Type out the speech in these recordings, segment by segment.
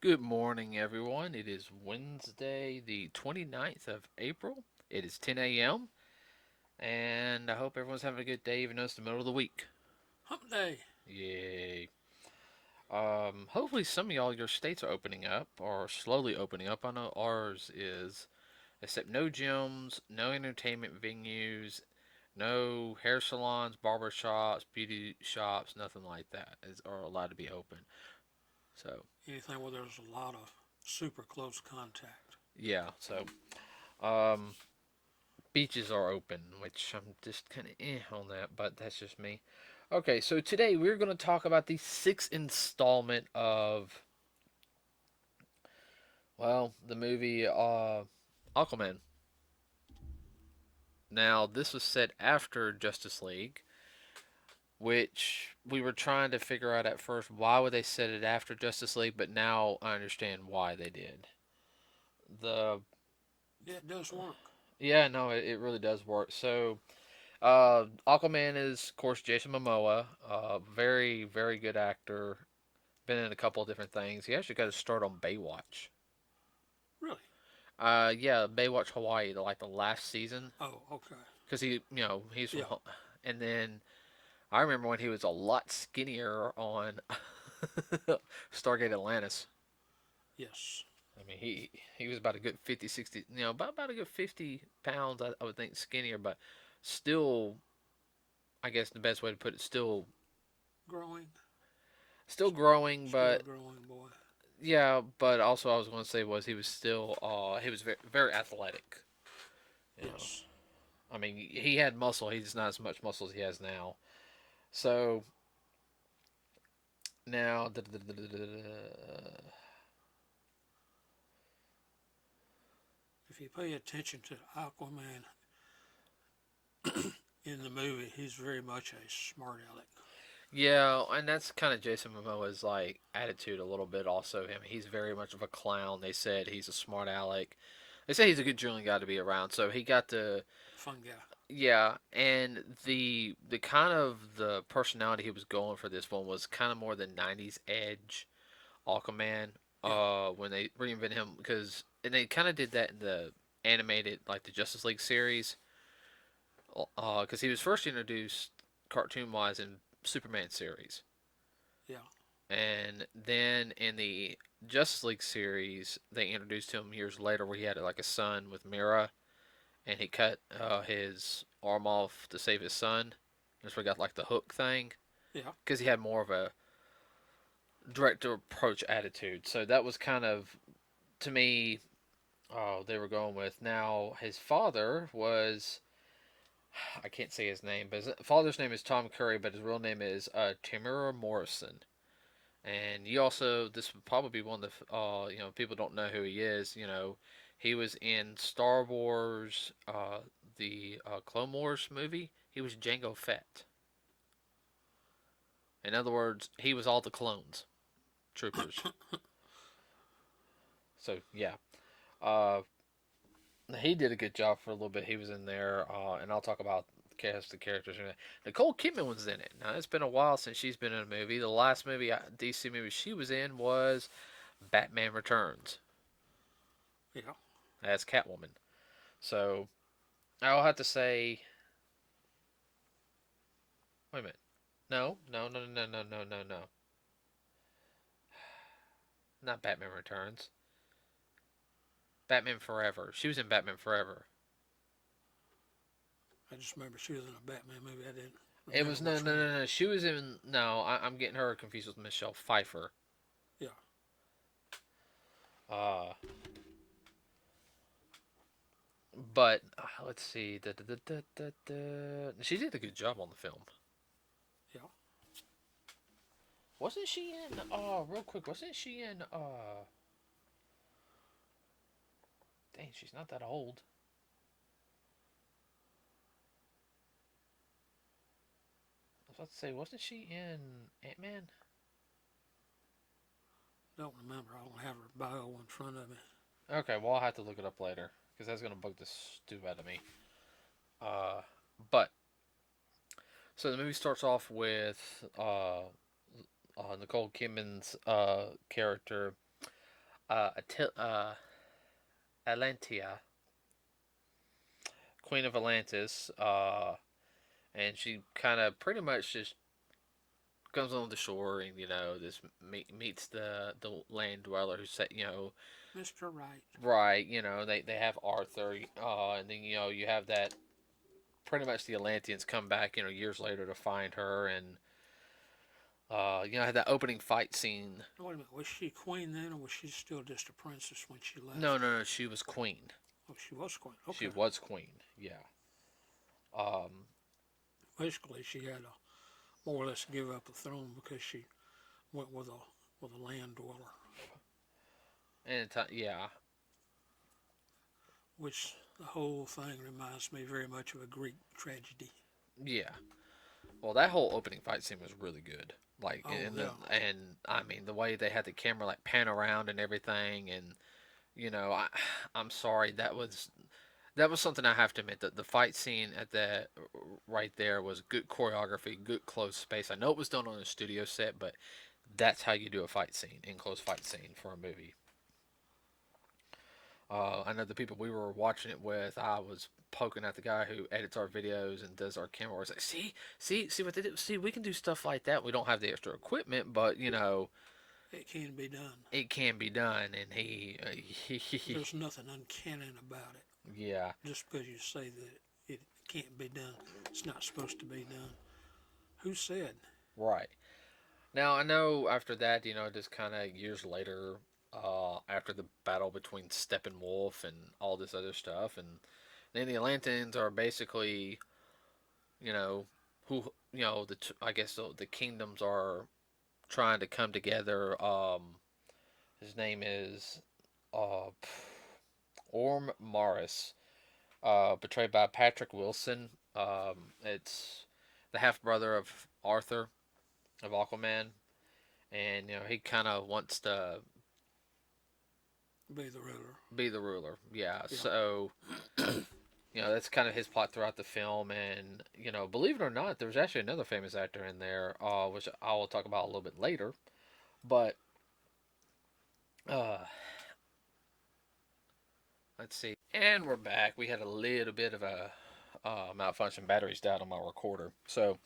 Good morning, everyone. It is Wednesday, the 29th of April. It is 10 a.m., and I hope everyone's having a good day, even though it's the middle of the week. Hump day. Yay. Hopefully, some of y'all, your states are opening up or slowly opening up. I know ours is, except no gyms, no entertainment venues, no hair salons, barber shops, beauty shops, nothing like that are allowed to be open. So, Anything where there's a lot of super close contact. yeah, um, beaches are open, which I'm just kind of on that, but that's just me. Okay, so today we're going to talk about the sixth installment of, well, the movie Aquaman. Now, this was set after Justice League, which we were trying to figure out at first why would they set it after Justice League, but now I understand why they did. The Yeah, it does work. Yeah, no, it really does work. So, Aquaman is, of course, Jason Momoa. Very, very good actor. Been in a couple of different things. He actually got his start on Baywatch. Really? Yeah, Baywatch Hawaii, like the last season, Oh, okay. because he's from, Yeah. and then I remember when he was a lot skinnier on Stargate Atlantis. Yes. I mean, he was about a good 50, 60, about a good 50 pounds, I would think, skinnier, but still, I guess the best way to put it, Growing. still growing, Still but growing, boy. yeah, but also I was going to say was he was very, very athletic. You know, Yes. I mean he had muscle. He's not as much muscle as he has now. So now, If you pay attention to Aquaman in the movie, he's very much a smart aleck. yeah, and that's kind of Jason Momoa's like attitude a little bit. Also, him, he's very much of a clown. They said he's a smart aleck. They say he's a good drilling guy to be around. So he got to Fun guy. Yeah, and the kind of the personality he was going for this one was kind of more the '90s edge Aquaman. Yeah. When they reinvented him, and they kind of did that in the animated, like the Justice League series. Because he was first introduced cartoon wise in Superman series, Yeah. and then in the Justice League series, they introduced him years later, where he had like a son with Mira, and he cut his arm off to save his son. That's where he got like the hook thing Yeah. because he had more of a direct approach attitude. So that was kind of to me. Oh, they were going with now. His father was I can't say his name, but his father's name is Tom Curry, but his real name is Tamura Morrison. And you also this would probably be one of the people don't know who he is. He was in Star Wars, the Clone Wars movie. He was Jango Fett. In other words, he was all the clones, troopers. So yeah, uh, he did a good job for a little bit. He was in there, and I'll talk about cast the characters. Nicole Kidman was in it. Now it's been a while since she's been in a movie. The last DC movie she was in was Batman Returns Yeah. as Catwoman. So I'll have to say, wait a minute. No, no, no, no, no, no, no, no. Not Batman Returns. Batman Forever. She was in Batman Forever. I just remember she was in a Batman movie. I didn't It remember was no, which no, one. no, no. She was in no. I'm getting her confused with Michelle Pfeiffer. Yeah. Uh, but let's see. Da, da, da, da, da, da. She did a good job on the film. Yeah. Wasn't she in? Real quick, wasn't she in? Dang, she's not that old. I was about to say, wasn't she in Ant Man? Don't remember. I don't have her bio in front of me. Okay, well I'll have to look it up later because that's gonna bug the stew out of me. Uh, but so the movie starts off with Nicole Kidman's character. Atlantia, Queen of Atlantis, and she kind of pretty much just comes on the shore and this meets the land dweller who said Mr. Right. right, they have Arthur, and then you have that pretty much the Atlanteans come back years later to find her, and had that opening fight scene. Wait a minute, was she queen then, or was she still just a princess when she left? No, she was queen. Oh, she was queen. Okay. She was queen, yeah. Um, Basically, she had to more or less give up the throne because she went with a land dweller, and yeah, which the whole thing reminds me very much of a Greek tragedy. yeah. Well, that whole opening fight scene was really good. Like, Oh, and yeah. and I mean the way they had the camera like pan around and everything, and I'm sorry, that was something I have to admit. The fight scene at that right there was good choreography, good close space. I know it was done on a studio set, but that's how you do a fight scene, in close fight scene for a movie. I know the people we were watching it with, I was poking at the guy who edits our videos and does our camera. I was like, see what they do. See, we can do stuff like that. We don't have the extra equipment, but It can be done. it can be done. And There's nothing uncanny about it. yeah, Just because you say that it can't be done, it's not supposed to be done. Who said? right. Now I know after that, just kind of years later, after the battle between Steppenwolf and all this other stuff, and then the Atlanteans are basically, you know, who I guess the kingdoms are trying to come together. His name is uh, Orm Morris, portrayed by Patrick Wilson. It's the half brother of Arthur of Aquaman, and he kind of wants to Be the ruler. be the ruler. Yeah, Yeah. so that's kind of his plot throughout the film, and believe it or not, there's actually another famous actor in there, which I will talk about a little bit later. But uh, let's see, and we're back. We had a little bit of a malfunction. Batteries died on my recorder, so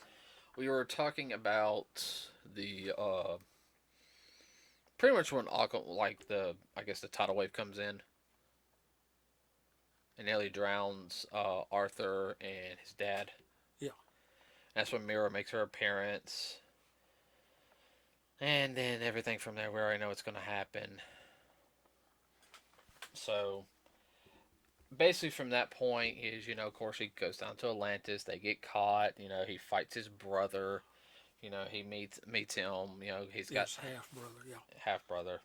we were talking about the pretty much when like the I guess the tidal wave comes in and Ellie drowns Arthur and his dad. Yeah. That's when Mira makes her appearance, and then everything from there. We already know what's going to happen. So basically, from that point, is of course he goes down to Atlantis. They get caught. He fights his brother. He meets him. He's got half brother. Yeah. half brother.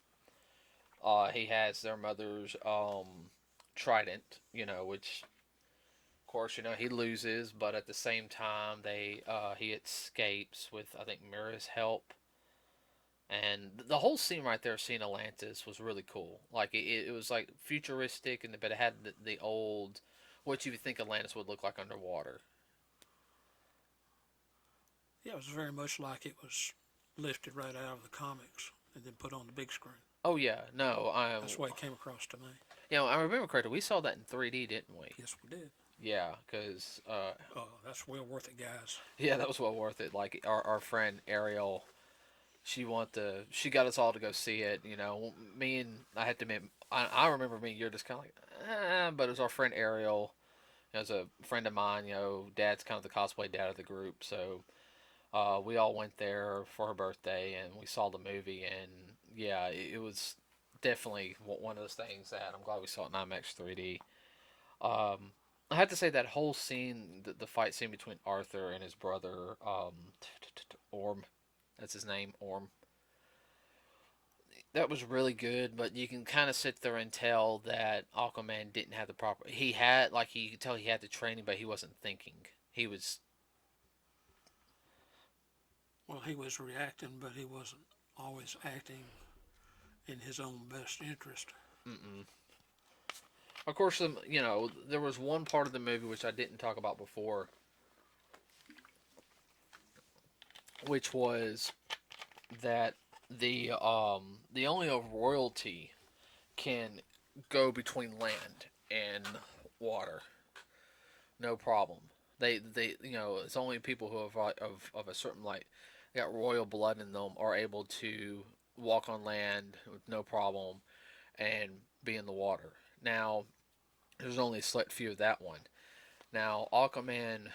He has their mother's trident. Which of course he loses, but at the same time he escapes with I think Mira's help. And the whole scene right there, seeing Atlantis, was really cool. Like it was like futuristic, but it had the old, what you would think Atlantis would look like underwater. Yeah, it was very much like it was lifted right out of the comics and then put on the big screen. Oh yeah, no, That's the way it came across to me. I remember correctly. We saw that in 3D, didn't we? Yes, we did. Yeah, because Oh, that's well worth it, guys. yeah, that was well worth it. Like our friend Ariel, she got us all to go see it. Me and I had to admit, I remember me and you're just kind of like, but it was our friend Ariel. It was a friend of mine. Dad's kind of the cosplay dad of the group, so we all went there for her birthday and we saw the movie, and yeah, it was definitely one of those things that I'm glad we saw it in IMAX 3D. I have to say that whole scene, the fight scene between Arthur and his brother, Orm, that's his name, Orm. That was really good, but you can kind of sit there and tell that Aquaman didn't have the proper. He had like you could tell he had the training, but he wasn't thinking. He was. Well, he was reacting, but he wasn't always acting in his own best interest. Mm-mm. Of course, there was one part of the movie which I didn't talk about before, which was that the only royalty can go between land and water, no problem. It's only people who have of a certain got royal blood in them are able to walk on land with no problem and be in the water. Now, there's only a select few of that one. Now, Aquaman,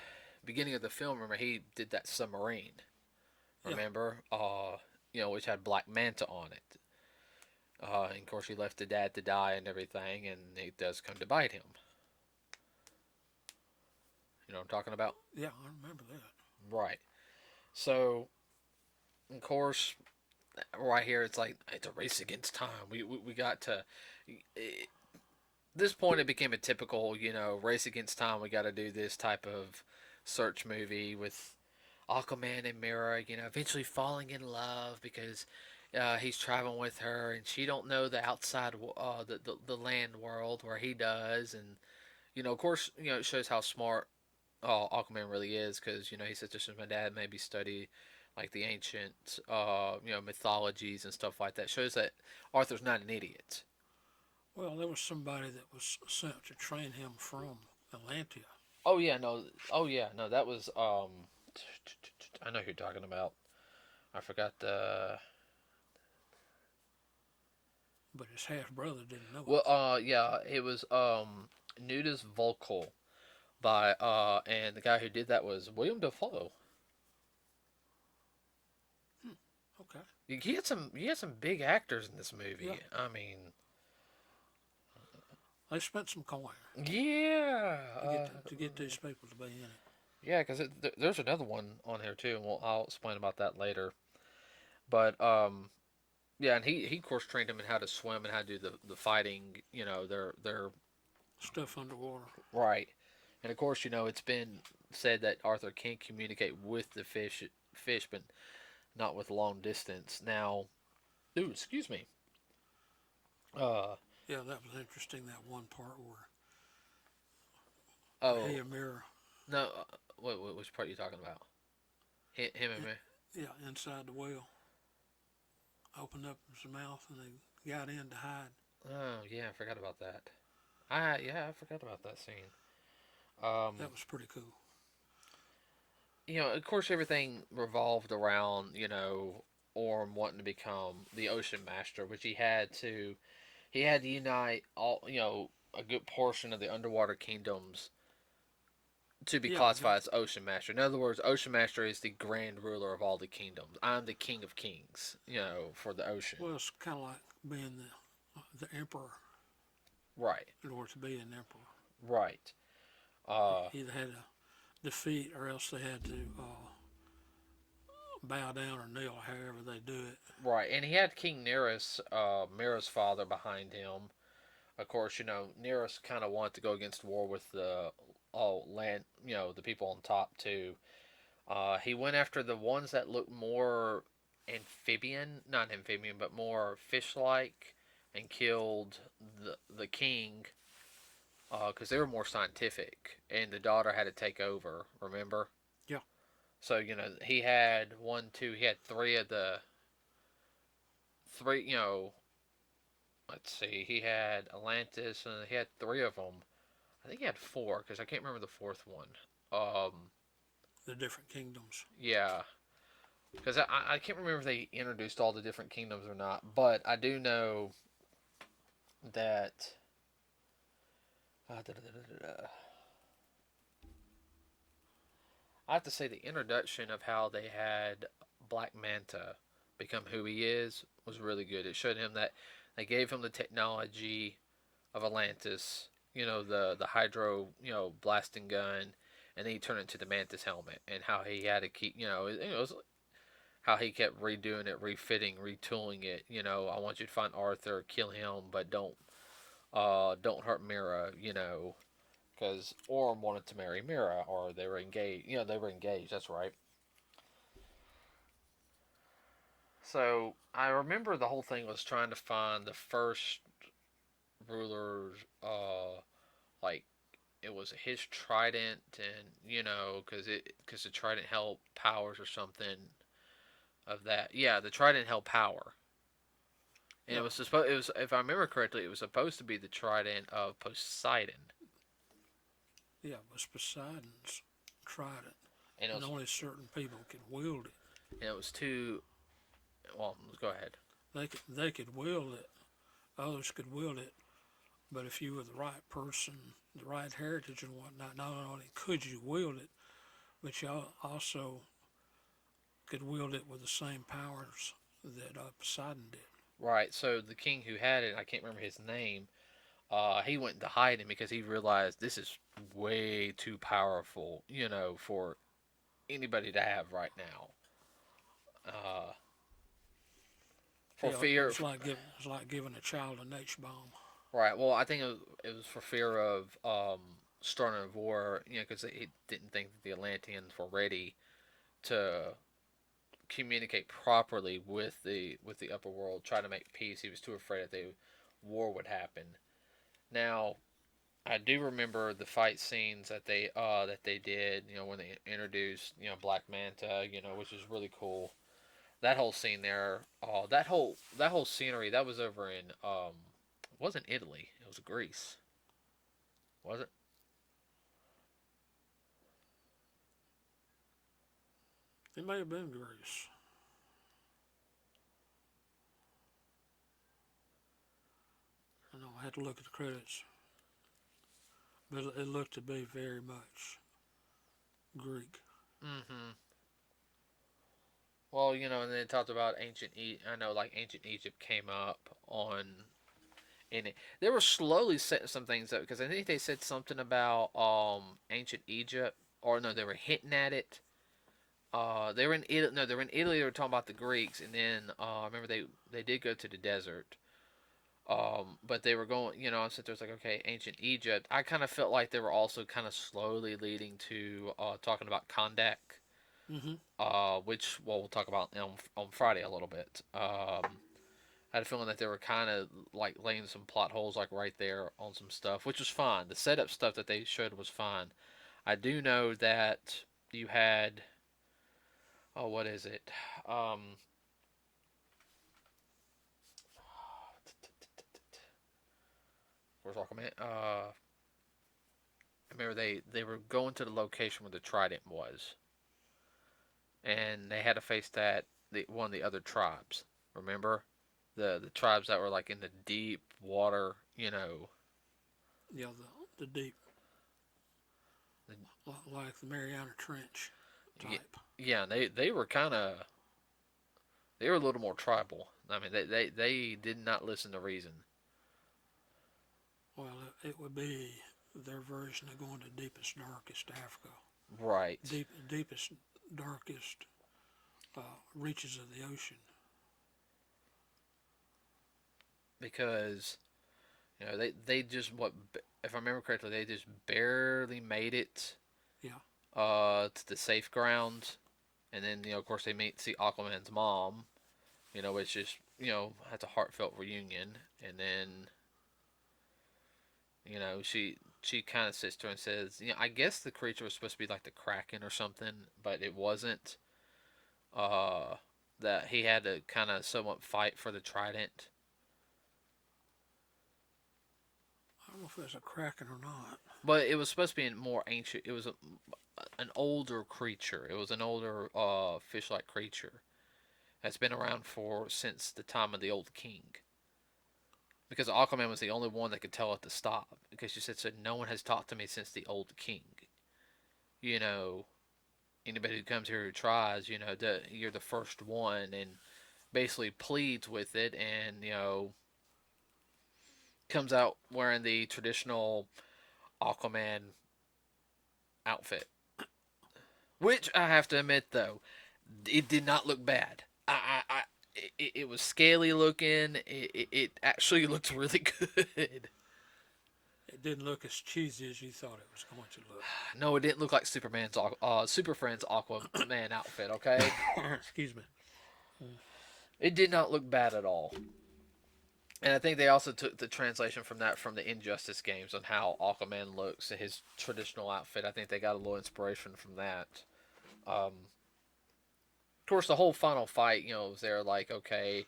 beginning of the film, remember he did that submarine. Yeah. Remember, which had Black Manta on it. And of course, he left the dad to die and everything, and it does come to bite him. You know what I'm talking about? Yeah, I remember that. Right. So, of course, right here, it's like it's a race against time. We got to. It, this point, it became a typical, race against time. We got to do this type of search movie with Aquaman and Mera, eventually falling in love because he's traveling with her, and she don't know the outside, the land world where he does, and of course, it shows how smart Aquaman really is because he says just as my dad maybe study like the ancient, mythologies and stuff like that. Shows that Arthur's not an idiot. Well, there was somebody that was sent to train him from Atlantia. Oh yeah, no. Oh yeah, no. That was I know who you're talking about. I forgot the. But his half brother didn't know Well, it. yeah, it was Nudis Volkel by and the guy who did that was William Dafoe. Okay. He had some big actors in this movie. Yeah. I mean, They spent some coin yeah, to get these people to be in it. yeah, because there's another one on here too, and I'll explain about that later. But yeah, and he of course trained him in how to swim and how to do the fighting. Their Stuff underwater. right, and of course it's been said that Arthur can communicate with the fish, but not with long distance. Now, ooh, excuse me. Uh Yeah, that was interesting. That one part where oh he and Mira, no, which part are you talking about? Him and me. yeah, inside the whale, opened up his mouth and they got in to hide. Oh yeah, I forgot about that. I forgot about that scene. Um, That was pretty cool. of course, everything revolved around Orm wanting to become the Ocean Master, which he had to unite all a good portion of the underwater kingdoms to be Yeah, classified as Ocean Master. In other words, Ocean Master is the grand ruler of all the kingdoms. I'm the king of kings, for the ocean. well, it's kind of like being the emperor Right, in order to be an emperor. right. Uh, Either had to defeat or else they had to bow down or kneel, however they do it. right. And he had King Nereus, Mira's father, behind him. Of course, Nereus kind of wanted to go against war with the all land, the people on top too. He went after the ones that looked more not amphibian, but more fish-like, and killed the king because they were more scientific, and the daughter had to take over. Remember? Yeah. So he had he had three of the three. Let's see, he had Atlantis, and he had three of them. I think he had four because I can't remember the fourth one. The different kingdoms. Yeah, because I can't remember if they introduced all the different kingdoms or not, but I do know that. I have to say the introduction of how they had Black Manta become who he is was really good. It showed him that they gave him the technology of Atlantis, the hydro, blasting gun, and then he turned it into the Mantis helmet, and how he had to keep, it was how he kept redoing it, refitting, retooling it. I want you to find Arthur, kill him, but don't hurt Mira. Because Orm wanted to marry Mira, or they were engaged. They were engaged. That's right. So I remember the whole thing was trying to find the first rulers. Like it was his trident, and because the trident held powers or something of that. Yeah, the trident held power. And Yeah, it was, if I remember correctly, it was supposed to be the trident of Poseidon, yeah, it was Poseidon's trident, and and only certain people could wield it. it was too. Well, go ahead. They could wield it. Others could wield it, but if you were the right person, the right heritage and whatnot, not only could you wield it, but you also could wield it with the same powers that Poseidon did. Right. So the king who had it, I can't remember his name. He went into hiding because he realized this is way too powerful, for anybody to have right now. Uh, for Yeah, fear, it's like giving a child an H bomb. right? Well, I think it was for fear of starting a war, because he didn't think that the Atlanteans were ready to communicate properly with the upper world, try to make peace. He was too afraid that the war would happen. Now, I do remember the fight scenes that they did, when they introduced, Black Manta, which is really cool. That whole scene there, that whole scenery, that was over in it wasn't Italy, it was Greece, was it? It may have been Greece. I know I had to look at the credits, but it looked to be very much Greek. Mm-hmm. Well, and they talked about I know, like, ancient Egypt came up on in it. They were slowly setting some things up because I think they said something about ancient Egypt, or no, they were hinting at it. They were in Italy. No, they were in Italy. They were talking about the Greeks, and then I remember they did go to the desert. But they were going. I said there was like, okay, ancient Egypt. I kind of felt like they were also kind of slowly leading to talking about Kondak, Mm-hmm. which, well, we'll talk about on Friday a little bit. I had a feeling that they were kind of like laying some plot holes like right there on some stuff, which was fine. The setup stuff that they showed was fine. I do know that you had, oh, what is it? Um, where's Aquaman? I remember they were going to the location where the trident was, and they had to face one of the other tribes. Remember, the tribes that were like in the deep water. Yeah, the deep, The, like the Mariana Trench yeah, type. yeah. They were kind of, they were a little more tribal. I mean, they did not listen to reason. Well, it would be their version of going to deepest, darkest Africa. Right. Deepest, darkest reaches of the ocean. Because they just, what, if I remember correctly, they just barely made it Yeah. to the safe ground, and then of course they see Aquaman's mom, which is, that's a heartfelt reunion, and then she kind of sits to her and says, I guess the creature was supposed to be like the Kraken or something, but it wasn't. Uh, that he had to kind of somewhat fight for the trident. I don't know if it's a kraken or not. But it was supposed to be more ancient. It was an older creature. It was an older fish-like creature that's been around for since the time of the old king. Because Aquaman was the only one that could tell it to stop. Because she said, no one has talked to me since the old king. You know, Anybody who comes here who tries, you're the first one, and basically pleads with it, and comes out wearing the traditional Aquaman outfit. Which I have to admit, though, it did not look bad. It was scaly looking. It actually looked really good. It didn't look as cheesy as you thought it was going to look. No, it didn't look like Super Friend's Aquaman outfit. Okay, Excuse me. it did not look bad at all. And I think they also took the translation from the Injustice games on how Aquaman looks in his traditional outfit. I think they got a little inspiration from that. Of course, the whole final fight, was there like, okay,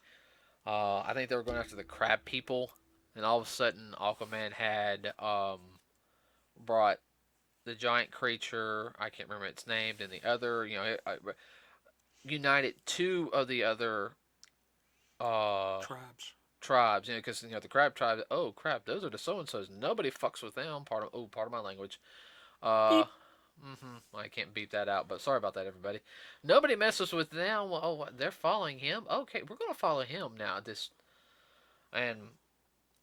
I think they were going after the crab people, and all of a sudden Aquaman had brought the giant creature. I can't remember its name. And the other, united two of the other uh, Tribes. tribes. Because the crab tribe. Oh crap! Those are the so and so's. Nobody fucks with them. Part of my language. Uh, Beep. I can't beep that out, but sorry about that, everybody. Nobody messes with them. Oh, they're following him. Okay, we're gonna follow him now. And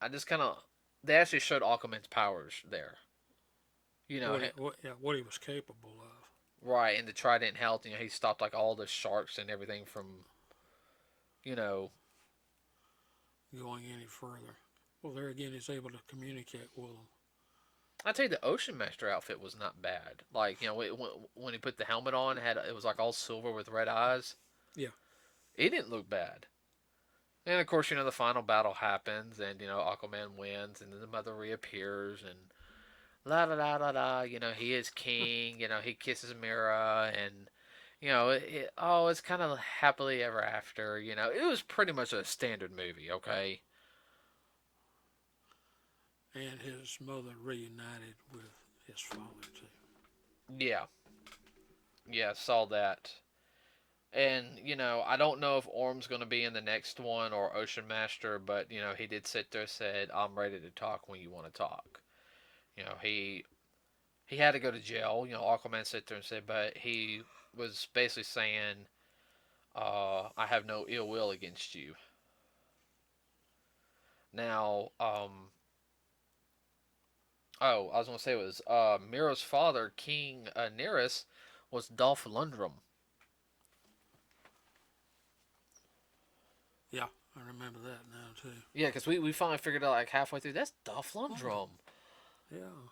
I just kind of they actually showed Aquaman's powers there. You know, What he was capable of. right? And the trident health. He stopped like all the sharks and everything from you know. Going any further. Well, there again, he's able to communicate with them. I tell you, the Ocean Master outfit was not bad. Like when he put the helmet on, it was like all silver with red eyes. Yeah. It didn't look bad. And of course, the final battle happens, and Aquaman wins, and then the mother reappears, and la da da da da. He is king. He kisses Mira, and it's kind of happily ever after. It was pretty much a standard movie. Okay. And his mother reunited with his father too. Yeah. Yeah. Saw that. And I don't know if Orm's going to be in the next one or Ocean Master, but he did sit there and said, "I'm ready to talk when you want to talk." He had to go to jail. Aquaman sat there and said, but he was basically saying, "I have no ill will against you." Now, I was going to say it was Mira's father, King Nereus, was Dolph Lundgren. Yeah, I remember that now too. Yeah, because we finally figured out like halfway through that's Dolph Lundgren. Yeah.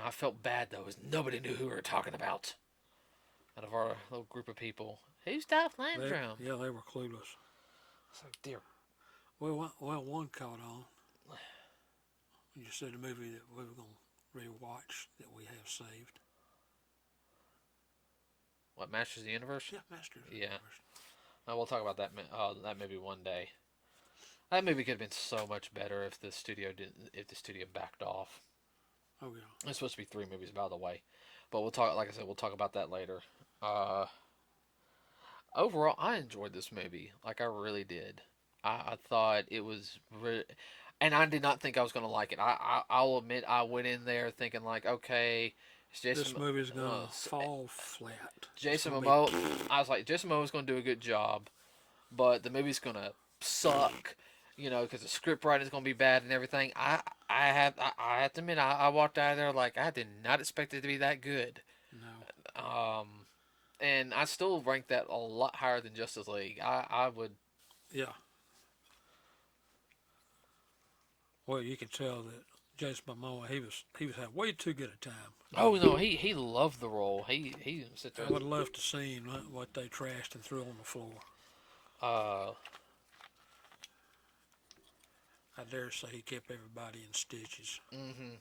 I felt bad though, because nobody knew who we were talking about out of our little group of people. Who's Dolph Lundgren? Yeah, they were clueless. So dear. Well, one caught on. When you said the movie that we were going to rewatch that we have saved. What, Masters of the Universe? Yeah, Masters of the Yeah. Universe. We'll talk about that movie one day. That movie could have been so much better if the studio backed off. Oh yeah. It's supposed to be 3 movies, by the way, but we'll talk. Like I said, we'll talk about that later. Uh, Overall, I enjoyed this movie. Like I really did. I thought it was and I did not think I was gonna like it. I'll admit I went in there thinking like, okay, it's This movie's gonna fall flat. Jason Momoa. I was like, Jason Momoa's gonna do a good job, but the movie's gonna suck. Because the script writing is gonna be bad and everything. I have to admit, I walked out of there like I did not expect it to be that good. No. And I still rank that a lot higher than Justice League. I would. Yeah. Well, you can tell that Jason Momoa he was having way too good a time. Oh no, he loved the role. He sit there. I would love to see what they trashed and threw on the floor. Uh, I dare say he kept everybody in stitches. mm-hmm.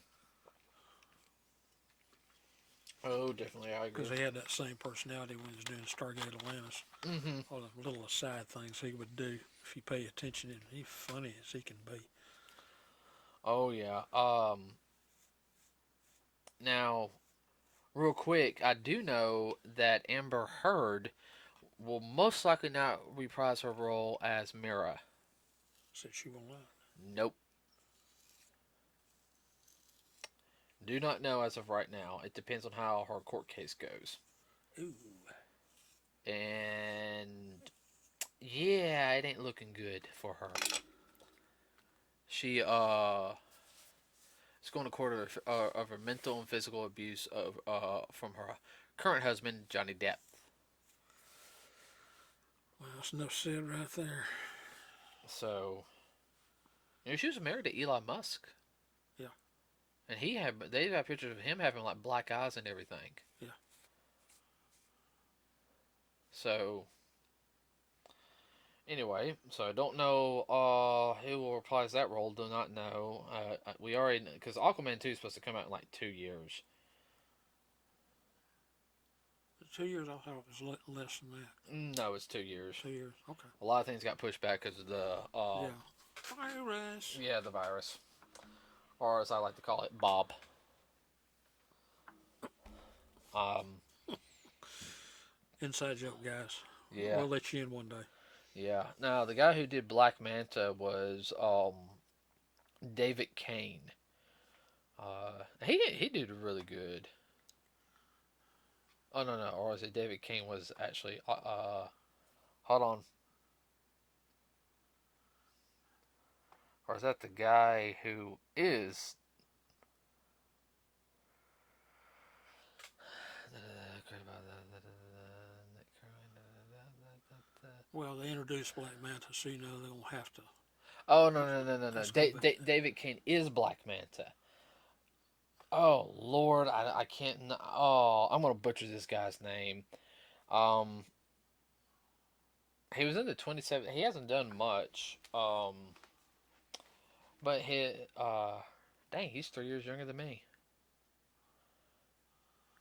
Oh, definitely, I agree. Because he had that same personality when he was doing Stargate Atlantis. Mm-hmm. All the little aside things he would do if you pay attention. And he's funny as he can be. Oh yeah. Now, real quick, I do know that Amber Heard will most likely not reprise her role as Mira. Said she won't lie. Nope. Do not know as of right now. It depends on how her court case goes. Ooh. And yeah, it ain't looking good for her. She is going to court of her mental and physical abuse from her current husband, Johnny Depp. Well, that's enough said right there. So, she was married to Elon Musk. Yeah. And they have pictures of him having like black eyes and everything. Yeah. So, anyway, so I don't know who will reprise that role. Do not know. We already, because Aquaman 2 is supposed to come out in like 2 years. 2 years? I thought it was less than that. No, it's 2 years. 2 years. Okay. A lot of things got pushed back because of the Yeah. Virus. yeah, the virus, or as I like to call it, Bob. Um, Inside joke, guys. yeah, We'll let you in one day. yeah. Now the guy who did Black Manta was David Kane. He did really good. Oh no, or was it David Kane was actually hold on. Or is that the guy who is Well, they introduced Black Manta, so you know they're gonna have to. Oh no. That's gonna be. David Kane is Black Manta. Oh Lord, I can't. Oh, I'm gonna butcher this guy's name. Um, he was in the 27. He hasn't done much. But dang, he's 3 years younger than me.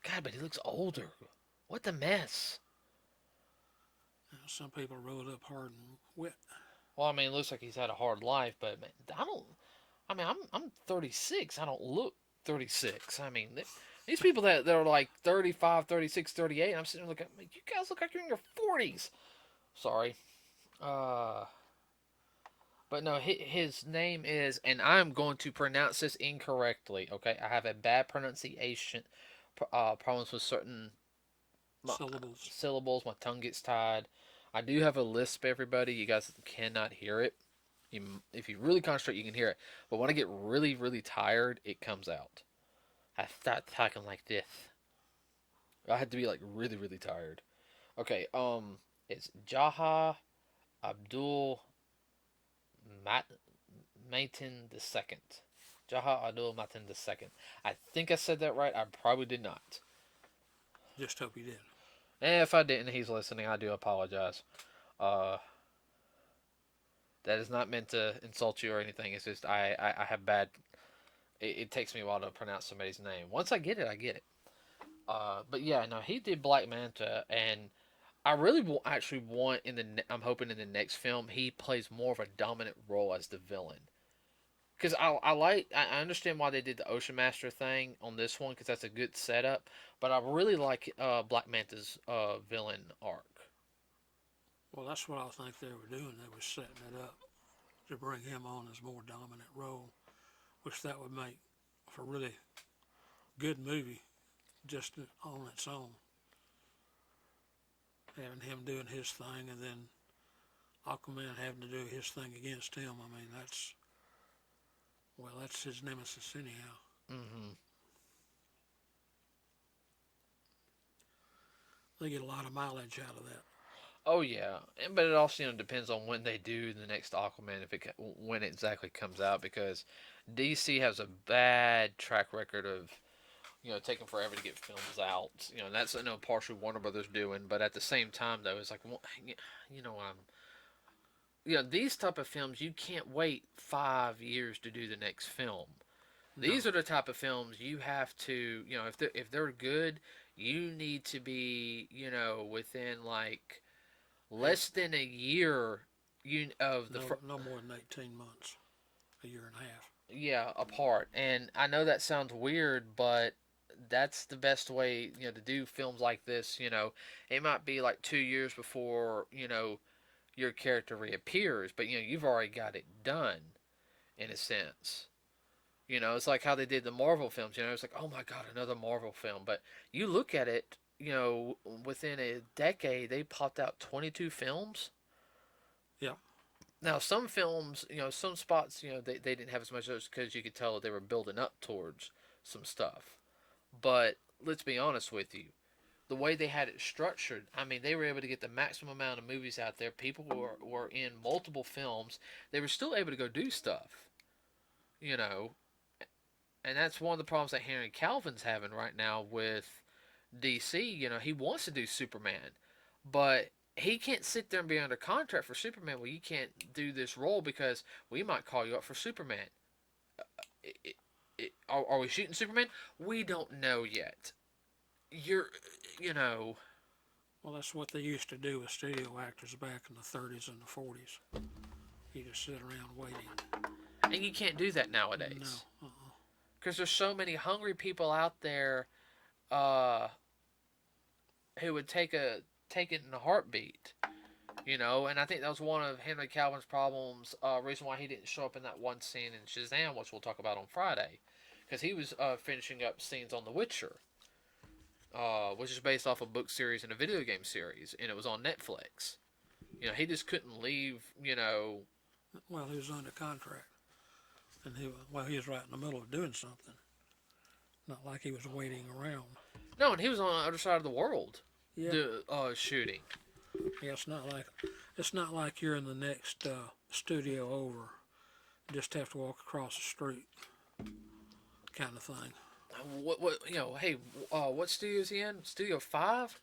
God, but he looks older. What the mess. Some people roll up hard and wet. Well, I mean, it looks like he's had a hard life, but man, I don't. I mean, I'm 36. I don't look 36. I mean, these people that are like 35, 36, 38. I'm sitting there looking. You guys look like you're in your 40s. Sorry. But no, his name is, and I'm going to pronounce this incorrectly. Okay, I have a bad pronunciation. Problems with certain Syllables. syllables. My tongue gets tied. I do have a lisp. Everybody, you guys cannot hear it. If you really concentrate, you can hear it. But when I get really, really tired, it comes out. I start talking like this. I had to be like really, really tired. Okay, it's Jaha Abdul Matin the second. Jaha Abdul Matin the second. I think I said that right. I probably did not. Just hope you did. And if I didn't, he's listening. I do apologize. Uh, that is not meant to insult you or anything. It's just I have bad. It takes me a while to pronounce somebody's name. Once I get it, I get it. But yeah, no, he did Black Manta, and I really actually want I'm hoping in the next film he plays more of a dominant role as the villain. Because I understand why they did the Ocean Master thing on this one because that's a good setup. But I really like Black Manta's villain arc. Well, that's what I think they were doing. They were setting it up to bring him on as more dominant role, which that would make for a really good movie just on its own. Having him doing his thing and then Aquaman having to do his thing against him. I mean, that's his nemesis anyhow. Mm-hmm. They get a lot of mileage out of that. Oh yeah, but it also depends on when they do the next Aquaman, when it exactly comes out, because DC has a bad track record of taking forever to get films out. And that's I know partially Warner Brothers doing, but at the same time though, it's like these type of films you can't wait 5 years to do the next film. No. These are the type of films you have to if they're good, you need to be within like less than a year of the no more than 18 months, a year and a half. Yeah, apart. And I know that sounds weird, but that's the best way to do films like this. It might be like 2 years before your character reappears, but you've already got it done in a sense. It's like how they did the Marvel films. It's like, oh my god, another Marvel film. But you look at it, within a decade, they popped out 22 films. Yeah. Now, some films, some spots, they didn't have as much of those because you could tell they were building up towards some stuff. But let's be honest with you. The way they had it structured, I mean, they were able to get the maximum amount of movies out there. People were in multiple films. They were still able to go do stuff. And that's one of the problems that Henry Calvin's having right now with DC. He wants to do Superman, but he can't sit there and be under contract for Superman. Well, you can't do this role because we might call you up for Superman. Are we shooting Superman? We don't know yet. Well, that's what they used to do with studio actors back in the 30s and the 40s. You just sit around waiting. And you can't do that No. nowadays because there's so many hungry people out there uh, who would take it in a heartbeat. And I think that was one of Henry Calvin's problems. Reason why he didn't show up in that one scene in Shazam, which we'll talk about on Friday, because he was finishing up scenes on The Witcher, which is based off a book series and a video game series, and it was on Netflix. He just couldn't leave. Well, he was under contract, and he was right in the middle of doing something. Not like he was waiting around. No, and he was on the other side of the world, Yeah. shooting. Yeah, it's not like you're in the next studio over. You just have to walk across the street, kind of thing. Hey, what studio is he in? Studio 5?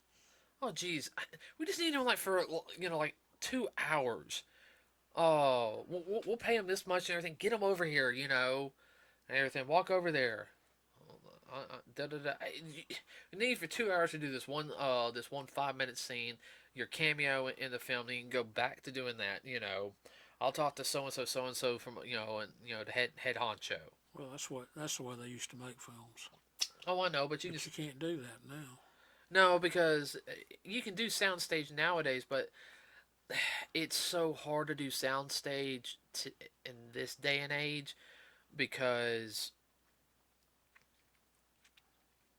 Oh, geez. We just need him, like, for, like 2 hours. Oh, we'll pay him this much and everything. Get him over here, and everything. Walk over there. You need for 2 hours to do this one 5-minute scene, your cameo in the film, and you can go back to doing that. I'll talk to so and so from the head honcho. Well, that's the way they used to make films. Oh, I know, but you can't do that now. No, because you can do soundstage nowadays, but it's so hard to do soundstage in this day and age because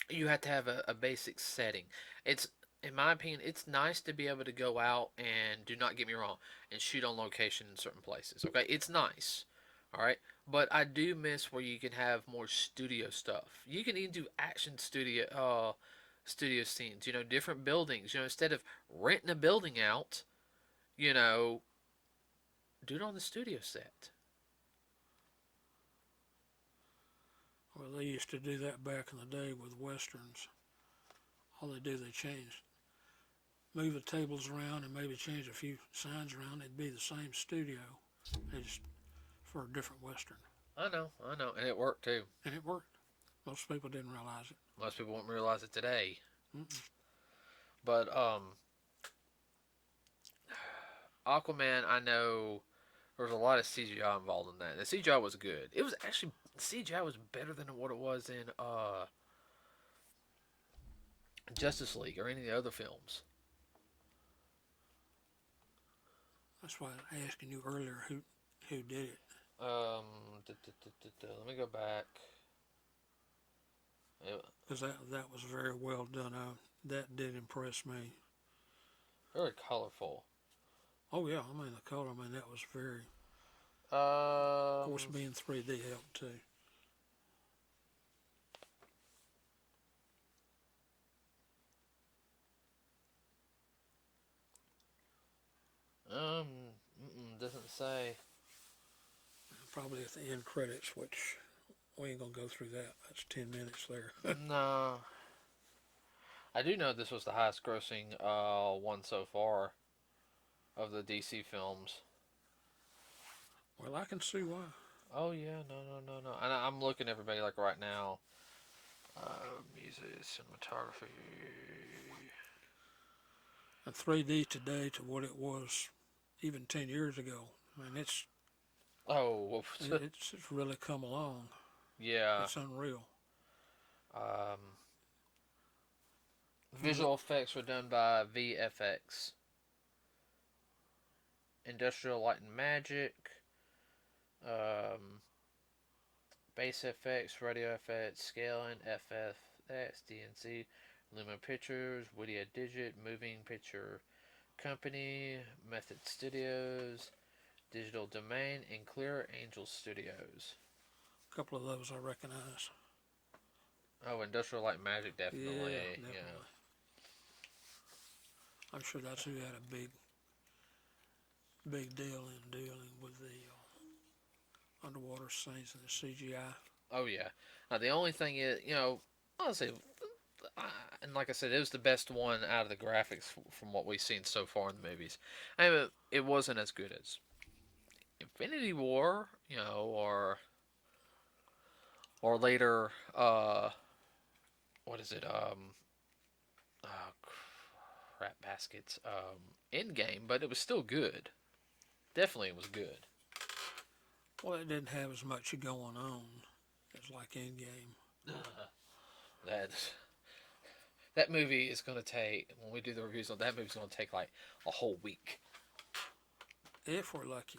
you have to have a basic setting. It's, in my opinion, it's nice to be able to go out and, do not get me wrong, and shoot on location in certain places. Okay, it's nice. All right, but I do miss where you can have more studio stuff. You can even do action studio scenes. Different buildings. Instead of renting a building out, do it on the studio set. Well, they used to do that back in the day with westerns. All they do, they change, move the tables around, and maybe change a few signs around. It'd be the same studio, they just for a different western. I know, and it worked too. And it worked. Most people didn't realize it. Most people won't realize it today. Mm-mm. But Aquaman, I know there was a lot of CGI involved in that. The CGI was good. It was actually, CGI was better than what it was in Justice League or any of the other films. That's why I was asking you earlier who did it. Let me go back. Because that was very well done. That did impress me. Very colorful. Oh yeah, I mean the color. I mean that was very. Of course, being 3D helped too. Doesn't say. Probably at the end credits, which we ain't gonna go through that. That's 10 minutes there. No. I do know this was the highest grossing one so far of the DC films. Well, I can see why. Oh yeah, no. And I'm looking at everybody like right now. Music, cinematography. And 3D today to what it was even 10 years ago. I mean, it's really come along. Yeah. It's unreal. Visual effects were done by VFX. Industrial Light and Magic. Bass FX, Radio FX, Scaling, FFX, DNC, Lumen Pictures, Whittier Digit, Moving Picture Company, Method Studios, Digital Domain, and Clear Angel Studios. A couple of those I recognize. Oh, Industrial Light and Magic, definitely. Yeah, definitely. I'm sure that's who had a big deal in dealing with the underwater scenes and the CGI. Oh yeah. Now the only thing is, honestly, and like I said, it was the best one out of the graphics from what we've seen so far in the movies. I mean, it wasn't as good as Infinity War, or later, what is it? crap baskets. Endgame, but it was still good. Definitely, it was good. Well, it didn't have as much going on as like Endgame. that that movie is gonna take when we do the reviews on that movie's gonna take like a whole week. If we're lucky.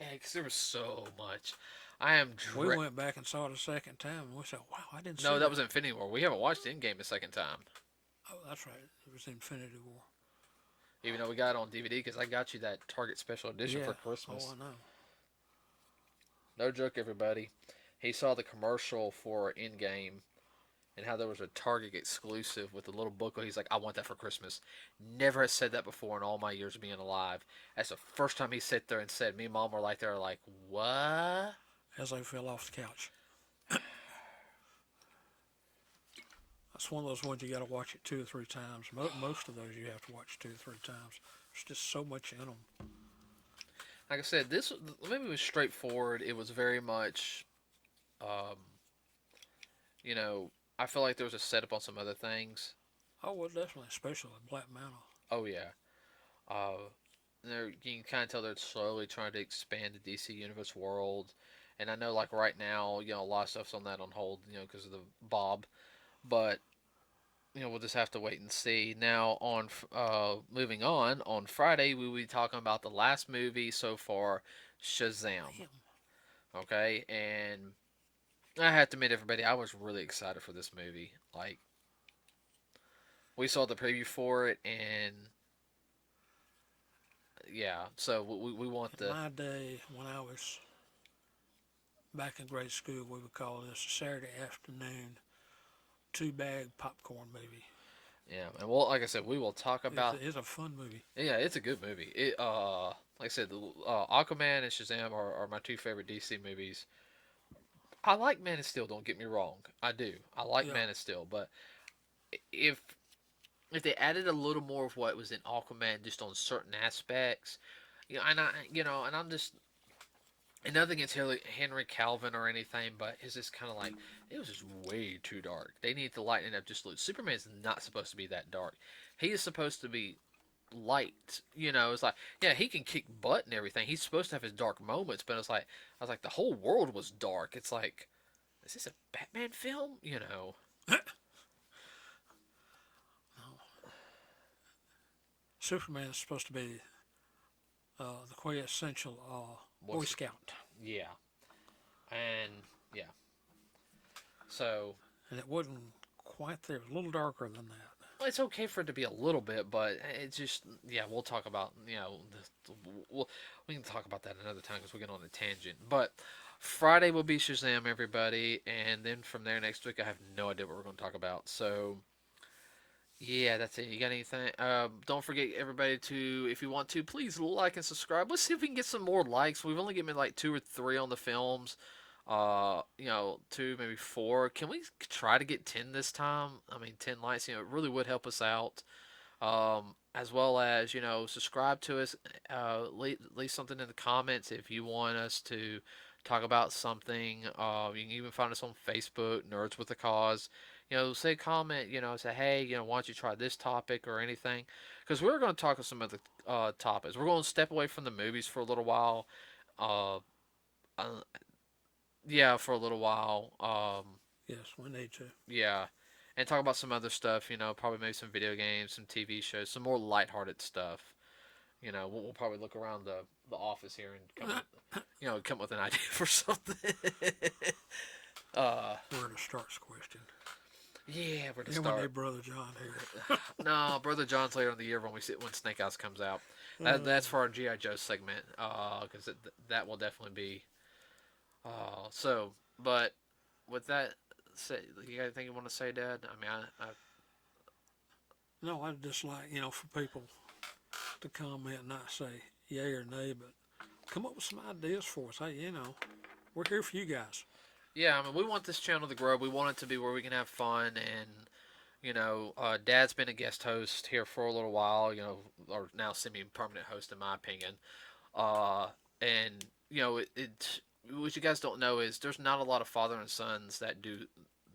Yeah, because there was so much. I am. We went back and saw it a second time, and we said, "Wow, I didn't see No, that." that was Infinity War. We haven't watched Endgame a second time. Oh, that's right. It was Infinity War. Even though we got it on DVD because I got you that Target special edition for Yeah. Christmas. Oh, I know. No joke, everybody. He saw the commercial for Endgame and how there was a Target exclusive with a little booklet. He's like, I want that for Christmas. Never has said that before in all my years of being alive. That's the first time he sat there and said, me and Mom were like, they're like, what? As I fell off the couch. That's one of those ones you got to watch it 2 or 3 times. Most of those you have to watch 2 or 3 times. There's just so much in them. Like I said, this movie was straightforward. It was very much, um, you know, I feel like there was a setup on some other things. Oh, well, definitely, especially Black Manta. Oh yeah, you can kind of tell they're slowly trying to expand the DC Universe world, and I know like right now, a lot of stuff's on that on hold, because of the Bob, but we'll just have to wait and see. Now on moving on Friday we will be talking about the last movie so far, Shazam. Damn. Okay, and I have to admit, everybody, I was really excited for this movie. Like, we saw the preview for it, and yeah, so we want In the my day, when I was back in grade school, we would call this a Saturday afternoon 2-bag popcorn movie. yeah, and well, like I said, we will talk about. It's a fun movie. Yeah, it's a good movie. Like I said, Aquaman and Shazam are my two favorite DC movies. I like Man of Steel. Don't get me wrong, I do. I like Yeah. Man of Steel, but if if they added a little more of what was in Aquaman, just on certain aspects, and I'm just and nothing against Henry Calvin or anything, but it's just kind of like it was just way too dark. They need to lighten it up just a little. Superman's not supposed to be that dark. He is supposed to be light. It's like, yeah, he can kick butt and everything. He's supposed to have his dark moments, but it's like I was like the whole world was dark. It's like, is this a Batman film? Superman is supposed to be the quintessential Boy Scout. Yeah, and yeah. So And it wasn't quite there. It was a little darker than that. well, it's okay for it to be a little bit, but it's just yeah. We'll talk about we can talk about that another time because we get on a tangent. But Friday will be Shazam, everybody, and then from there next week I have no idea what we're going to talk about. So yeah, that's it. You got anything? Don't forget, everybody, to if you want to, please like and subscribe. Let's see if we can get some more likes. We've only given like 2 or 3 on the films. 2, maybe 4. Can we try to get 10 this time? I mean, 10 likes. It really would help us out. As well as subscribe to us. Leave something in the comments if you want us to talk about something. You can even find us on Facebook, Nerds with a Cause. Say comment. Say hey. Why don't you try this topic or anything? Because we're going to talk about some other topics. We're going to step away from the movies for a little while. Uh, yeah, for a little while. Yes, we need to. Yeah, and talk about some other stuff. Probably maybe some video games, some TV shows, some more lighthearted stuff. We'll probably look around the office here and come with an idea for something. Where to start's question. Yeah, where to Yeah, we start? need Brother John here. No, Brother John's later in the year when Snake Eyes comes out. That's for our GI Joe segment, because that will definitely be. But with that, you got anything you want to say, Dad? I mean, No, I'd just like, for people to comment and not say yay or nay, but come up with some ideas for us. Hey, we're here for you guys. yeah, I mean, we want this channel to grow. We want it to be where we can have fun, and Dad's been a guest host here for a little while. Or now semi-permanent host, in my opinion. And what you guys don't know is there's not a lot of father and sons that do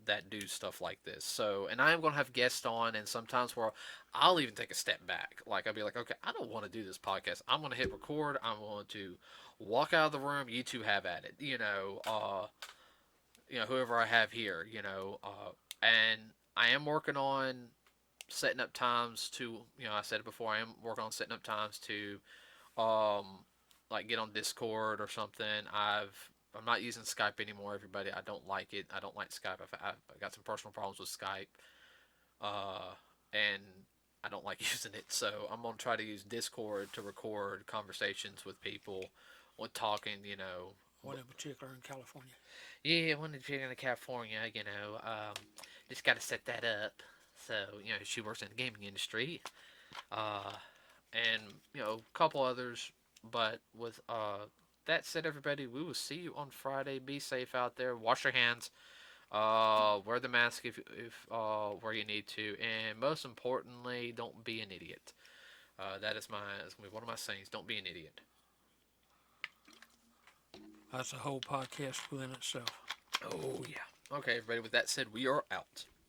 that do stuff like this. So, and I am going to have guests on, and sometimes where I'll even take a step back. Like, I'll be like, okay, I don't want to do this podcast. I'm going to hit record. I'm going to walk out of the room. You two have at it. Whoever I have here, and I am working on setting up times to, I said it before, I am working on setting up times to, um, like get on Discord or something. I'm not using Skype anymore. Everybody, I don't like it. I don't like Skype. I've got some personal problems with Skype, and I don't like using it. So I'm gonna try to use Discord to record conversations with people, with talking. One in particular in California. Yeah, when you're in California, just got to set that up. So she works in the gaming industry, uh, and a couple others. But with that said, everybody, we will see you on Friday. Be safe out there. Wash your hands. Wear the mask if where you need to, and most importantly, don't be an idiot. That's gonna be one of my sayings. Don't be an idiot. That's a whole podcast within itself. Oh yeah. Okay, everybody. With that said, we are out.